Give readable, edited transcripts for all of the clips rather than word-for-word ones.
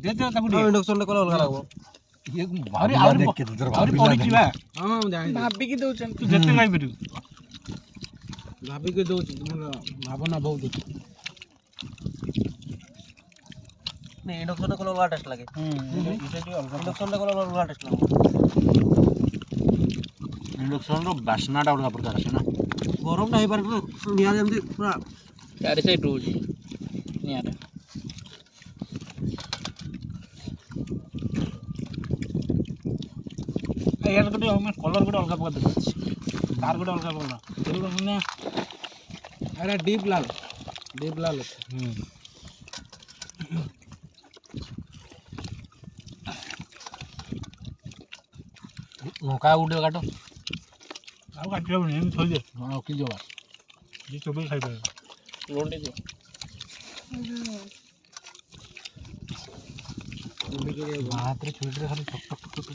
दे दे ताकू दे इंडक्शन ले कल अलग लागबो ये भारी देख के तोर पड़ी छी बा हां जानि भाभी की दउछन तू जते खाई परिउ भाभी के दउ भावना बहुत नहीं इंडक्शन ले कल अलग टेस्ट लागे इंडक्शन ले कल अलग टेस्ट लागे इंडक्शन रो बासनाटा अलग प्रकार आसे ना गरम नहीं पारे निया जेमती पूरा चारि साइड रोजी नियारे यार गोटे हम कलर गोटे अलग प्रकार देखछि तार गोटे अलग प्रकार तेल माने अरे डीप लाल नौका उडे काटो आउ काटियो नि हम थोइ दे हां कि जवा ये चोबे खाइ पाए लोंडे दे हाथ रे छुट रे खाली छक छक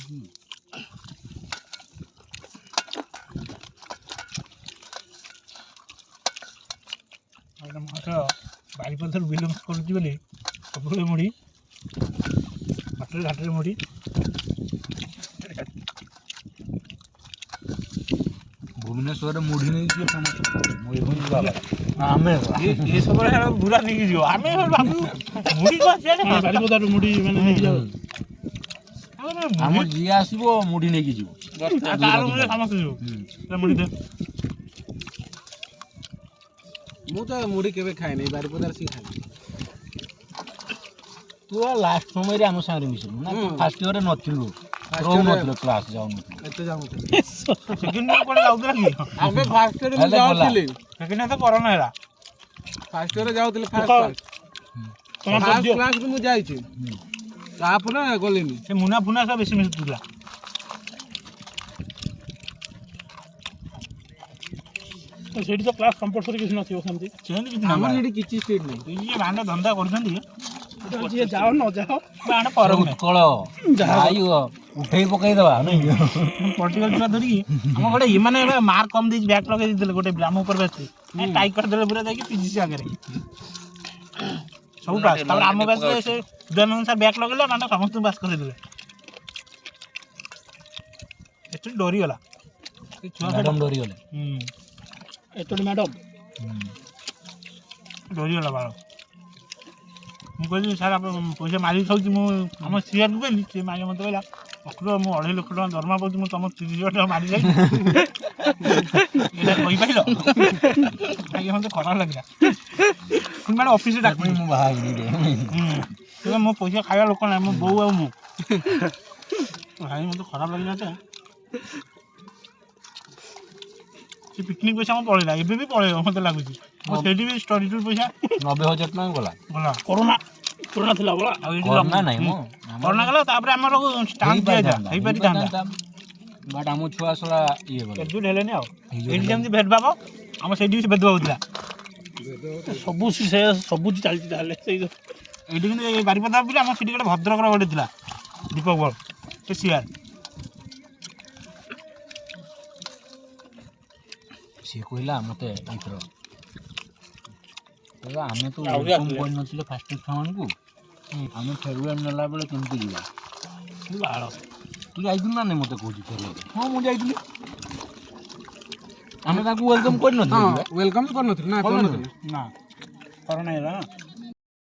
आइटम अच्छा बारीपथर बिलोंग करछि बोली सबले मुड़ी हाटरे मुड़ी भुवनेश्वर मुढ़ी नहीं किए फेमस मयूरभंज बाबा आमे ये सब रे बुरा नहीं जियो आमे बाबू मुढ़ी को छै ना बारीपथर मुढ़ी माने नहीं जाओ हम जिया आसीबो मुढ़ी नहीं जियो तार मुझे समझ जियो मुढ़ी दे मु तो मुड़ी केबे खाइ नै बारीपदार सी खाइ तू लास्ट समय रे हम सारे मिसलु ना फर्स्ट ईयर रे नथिलु रो मतलब क्लास जाउ एते जाउ सेकंड ईयर कोन जाउतला की आमे फर्स्ट ईयर में जाउतिले सेकंड ईयर तो कोरोना हेला फर्स्ट ईयर जाउतिले फर्स्ट क्लास में मु जाई छी तापर गलेनी से मुना फुना सब बेसी मिसुला तो सेठी तो क्लास कंपल्सरी किछ नथियो सेमती चेंज किछ ना हमर हेडी किछि स्टेट नै ये भांडा धंधा करछंती जे जाओ न जाओ भांडा पर उत्कल जाइयो उठेई पकई दबा नै पर्टिकल छुआ धरि हम गोटे ये माने मार्क कम देज बैक लगे दिले गोटे ब्राह्म ऊपर बैठे टाइप कर देले पूरा जाई पीजीसी आगे सब पास तब हम बैच से जन अनुसार बैक लगेला भांडा समस्त पास कर देले एचुअली डरी गला छुआ मैडम डरी गले एतोडी मैडम डरी गला बाळ मु कहली सर आप पैसा मारी खाऊची मु हम सीआर को कहली से मागे मत कहला अखरो मु 2.5 लाख टका दरमा पाउची मु तम 30,000 टका मारी जाई एटा कहि पाइलो आगे मते खराब लागला कुन माने ऑफिस रे डाक मु भाग नी रे तो मो पैसा खाया लोक ना मो बौ आ मु भाई मते खराब लागला त से पिकनिक पैसा हम पळेला एबे भी पळेला मते लागुची ओ सेडी भी स्टडी टूर पैसा 90,000 टका गला कोरोना थिला बोला कोरोना नहीं मो कोरोना गला तापर हमर स्टाम्प दिया जा हई परि दांदा बट हम छुआ सोला ये बोले एजु हेले ने आ एडी जेमति भेट बाबा हम सेडी भेट बाबा होतला सबु चलती ताले सेई एडी किन ए बारीपदा बिले हम सेडी गटे भद्रक रे गटे थिला दीपक बल से सीआर से कहला मते इथरो कहला हमें तो वेलकम कोइ नथिले फास्ट खावन को हमें फेरवेल नला बेले केमति जीवा तू बाळ तू जाइतु ना ने मते कहू फेरवेल हां मु जाइतु हमें ताकू वेलकम कोइ नथिले वेलकम कर नथिले ना ना कोरोना हेला